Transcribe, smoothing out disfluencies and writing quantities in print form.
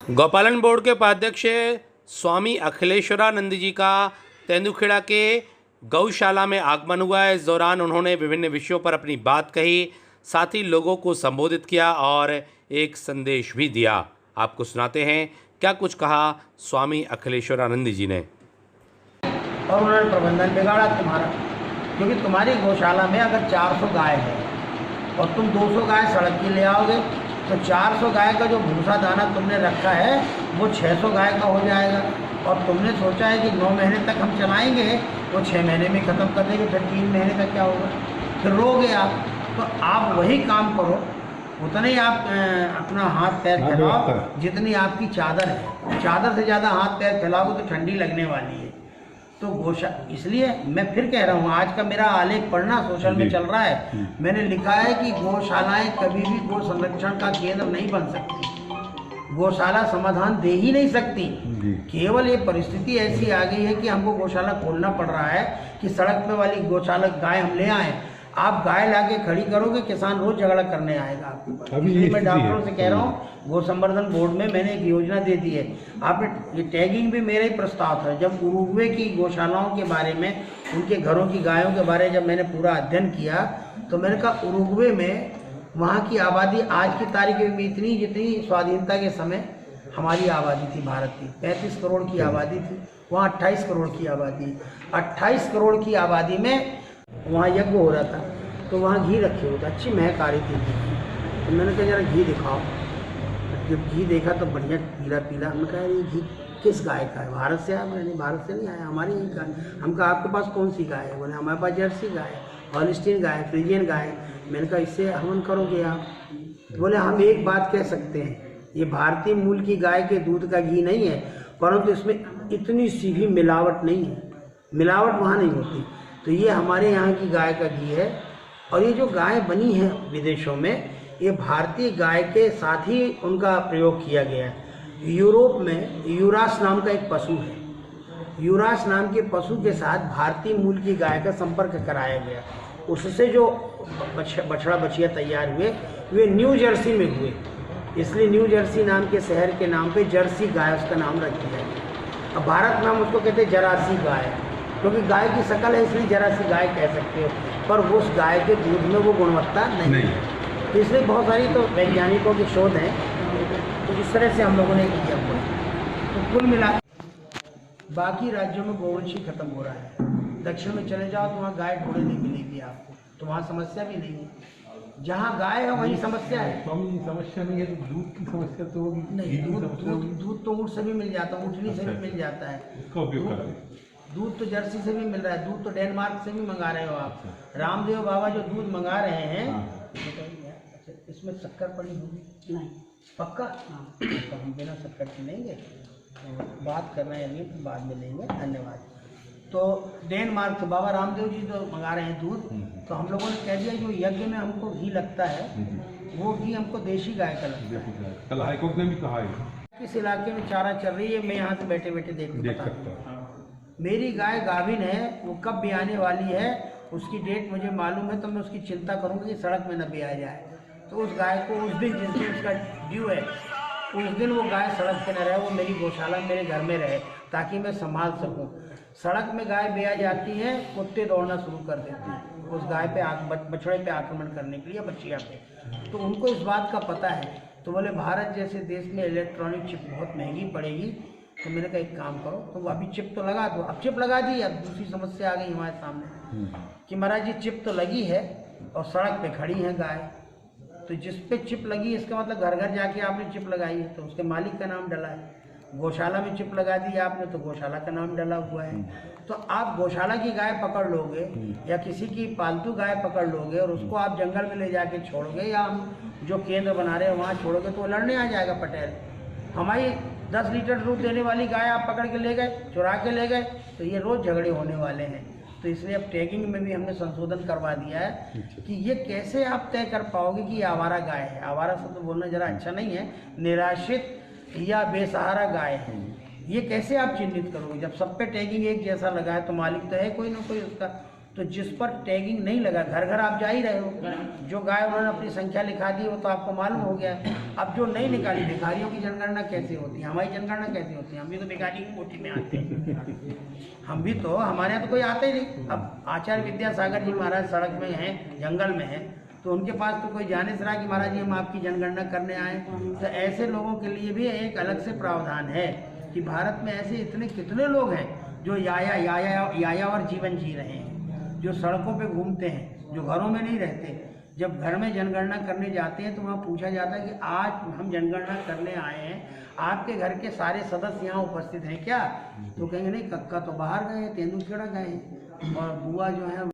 गौपालन board के उपाध्यक्ष स्वामी अखिलेश्वरानंद जी का तेंदुखेड़ा के गौशाला में आगमन हुआ है। इस दौरान उन्होंने विभिन्न विषयों पर अपनी बात कही, साथ ही लोगों को संबोधित किया और एक संदेश भी दिया। आपको सुनाते हैं क्या कुछ कहा स्वामी अखिलेश्वरानंद जी ने। और उन्होंने प्रबंधन बिगाड़ा तुम्हारा, क्योंकि तुम्हारी गौशाला में अगर 400 गाय है और तुम 200 गाय सड़क की ले आओगे तो 400 गाय का जो भूसा दाना तुमने रखा है वो 600 गाय का हो जाएगा। और तुमने सोचा है कि 9 महीने तक हम चलाएंगे, वो 6 महीने में ख़त्म कर देंगे, फिर 3 महीने का क्या होगा, फिर रोगे आप। तो आप वही काम करो, उतने ही आप अपना हाथ पैर फैलाओ जितनी आपकी चादर है। चादर से ज़्यादा हाथ पैर फैलाओगे तो ठंडी लगने वाली है। तो इसलिए मैं फिर कह रहा हूँ, आज का मेरा आलेख पढ़ना सोशल में चल रहा है, मैंने लिखा है कि गौशालाएं कभी भी गौ संरक्षण का केंद्र नहीं बन सकती, गौशाला समाधान दे ही नहीं सकती। केवल ये परिस्थिति ऐसी आ गई है कि हमको गौशाला खोलना पड़ रहा है कि सड़क पे वाली गौशाला गाय हम ले आए। आप गाय लाके खड़ी करोगे, किसान रोज झगड़ा करने आएगा आपके पास। इसलिए मैं डॉक्टरों से कह रहा हूँ, गौ संवर्धन बोर्ड में मैंने एक योजना दे दी है। आपने ये टैगिंग भी मेरा ही प्रस्ताव था। जब उरुग्वे की गौशालाओं के बारे में, उनके घरों की गायों के बारे में जब मैंने पूरा अध्ययन किया तो मैंने कहा उरुग्वे में वहाँ की आबादी आज की तारीख में इतनी जितनी स्वाधीनता के समय हमारी आबादी थी भारत की 35 करोड़ की आबादी थी, वहाँ 28 करोड़ की आबादी। 28 करोड़ की आबादी में वहाँ यज्ञ हो रहा था, तो वहाँ घी रखे होता, अच्छी महक आ रही थी। तो मैंने कहा जरा घी दिखाओ। जब घी देखा तो बढ़िया पीला पीला। हमने कहा ये घी किस गाय का है, भारत से आया? बोले नहीं, भारत से नहीं आया, हमारी ही गाय। हम कहा आपके पास कौन सी गाय है? बोले हमारे पास जर्सी गाय है, हॉलिस्टीन गाय है, फ्रीजियन गाय है। मैंने कहा इससे हवन करोगे आप? बोले हम एक बात कह सकते हैं, ये भारतीय मूल की गाय के दूध का घी नहीं है, परंतु इसमें इतनी सी भी मिलावट नहीं है, मिलावट वहाँ नहीं होती। तो ये हमारे यहाँ की गाय का घी है। और ये जो गाय बनी है विदेशों में, ये भारतीय गाय के साथ ही उनका प्रयोग किया गया है। यूरोप में यूरास नाम का एक पशु है, यूरास नाम के पशु के साथ भारतीय मूल की गाय का संपर्क कराया गया। उससे जो बछड़ा बछिया तैयार हुए वे न्यू जर्सी में हुए, इसलिए न्यू जर्सी नाम के शहर के नाम पे जर्सी गाय उसका नाम रख दिया गया। अब भारत में हम उसको कहते हैं जरासी गाय, क्योंकि गाय की शक्ल है इसलिए जरासी गाय कह सकते हो, पर उस गाय के दूध में वो गुणवत्ता नहीं है। तो इसलिए बहुत सारी तो वैज्ञानिकों के शोध हैं, तो इस तरह से हम लोगों ने किया हुआ है। तो कुल मिला बाकी राज्यों में गोवंशी खत्म हो रहा है। दक्षिण में चले जाओ तो वहाँ गाय घोड़े नहीं मिलेगी आपको, तो वहाँ समस्या भी नहीं है। जहाँ गाय है वहीं समस्या है। समस्या नहीं है तो दूध की समस्या तो होगी नहीं। दूध तो ऊँट से भी मिल जाता है, ऊँटनी से भी मिल जाता है, उसका उपयोग करते हैं। दूध तो जर्सी से भी मिल रहा है, दूध तो डेनमार्क से भी मंगा रहे हो आप। रामदेव बाबा जो दूध मंगा रहे हैं, अच्छा इसमें शक्कर पड़ी होगी? नहीं। पक्का? हाँ। तो हम बिना शक्कर के लेंगे, तो बात करना है तो बाद में लेंगे। धन्यवाद। तो डेनमार्क से बाबा रामदेव जी जो मंगा रहे हैं दूध, तो हम लोगों ने कह दिया जो यज्ञ में हमको घी लगता है वो घी हमको देशी गाय का लगता है। कल हाईकोर्ट ने भी कहा है किस इलाके में चारा चल रही है, मैं यहाँ से बैठे बैठे देख सकता हूँ। मेरी गाय गाभिन है, वो कब ब्याने वाली है उसकी डेट मुझे मालूम है, तो मैं उसकी चिंता करूँगा कि सड़क में न ब्याया जाए। तो उस गाय को उस दिन जिस दिन उसका ड्यू है उस दिन वो गाय सड़क पे न रहे, वो मेरी गौशाला मेरे घर में रहे, ताकि मैं संभाल सकूं। सड़क में गाय ब्याया जाती है, कुत्ते दौड़ना शुरू कर देते हैं उस गाय पे, बछड़े पे आक्रमण करने के लिए, बच्चिया पे। तो उनको इस बात का पता है। तो बोले भारत जैसे देश में इलेक्ट्रॉनिक चिप बहुत महंगी पड़ेगी। तो मैंने कहा एक काम करो, तो वो अभी चिप तो लगा दो। अब चिप लगा दी, अब दूसरी समस्या आ गई हमारे सामने कि महाराज जी चिप तो लगी है और सड़क पे खड़ी है गाय, तो जिस पे चिप लगी इसका मतलब घर घर जाके आपने चिप लगाई है तो उसके मालिक का नाम डला है। गौशाला में चिप लगा दी आपने तो गौशाला का नाम डला हुआ है। तो आप गौशाला की गाय पकड़ लोगे या किसी की पालतू गाय पकड़ लोगे और उसको आप जंगल में ले जाके छोड़ोगे, या हम जो केंद्र बना रहे हैं वहाँ छोड़ोगे, तो वो लड़ने आ जाएगा पटेल। हमारी 10 लीटर दूध देने वाली गाय आप पकड़ के ले गए, चुरा के ले गए, तो ये रोज़ झगड़े होने वाले हैं। तो इसलिए अब टैगिंग में भी हमने संशोधन करवा दिया है कि ये कैसे आप तय कर पाओगे कि ये आवारा गाय है। आवारा शब्द तो बोलना जरा अच्छा नहीं है, निराश्रित या बेसहारा गाय है, ये कैसे आप चिन्हित करोगे? जब सब पे टैगिंग एक जैसा लगा है तो मालिक तो है कोई ना कोई उसका। तो जिस पर टैगिंग नहीं लगा, घर घर आप जा ही रहे हो, जो गाय उन्होंने अपनी संख्या लिखा दी वो तो आपको मालूम हो गया है। अब जो नहीं निकाली, भिखारियों की जनगणना कैसे होती है, हमारी जनगणना कैसे होती है? हम भी तो भिखारी की कोटि में आते हैं, हम भी तो, हमारे यहाँ तो कोई आता ही नहीं। अब आचार्य विद्यासागर जी महाराज सड़क में हैं, जंगल में हैं, तो उनके पास तो कोई जाने से रहा कि महाराज जी हम आपकी जनगणना करने आए। तो ऐसे लोगों के लिए भी एक अलग से प्रावधान है कि भारत में ऐसे इतने कितने लोग हैं जो यायावर जीवन जी रहे हैं, जो सड़कों पे घूमते हैं, जो घरों में नहीं रहते। जब घर में जनगणना करने जाते हैं तो वहाँ पूछा जाता है कि आज हम जनगणना करने आए हैं, आपके घर के सारे सदस्य यहाँ उपस्थित हैं क्या? तो कहेंगे नहीं, कक्का तो बाहर गए, तेंदुखेड़ा गए हैं, और बुआ जो है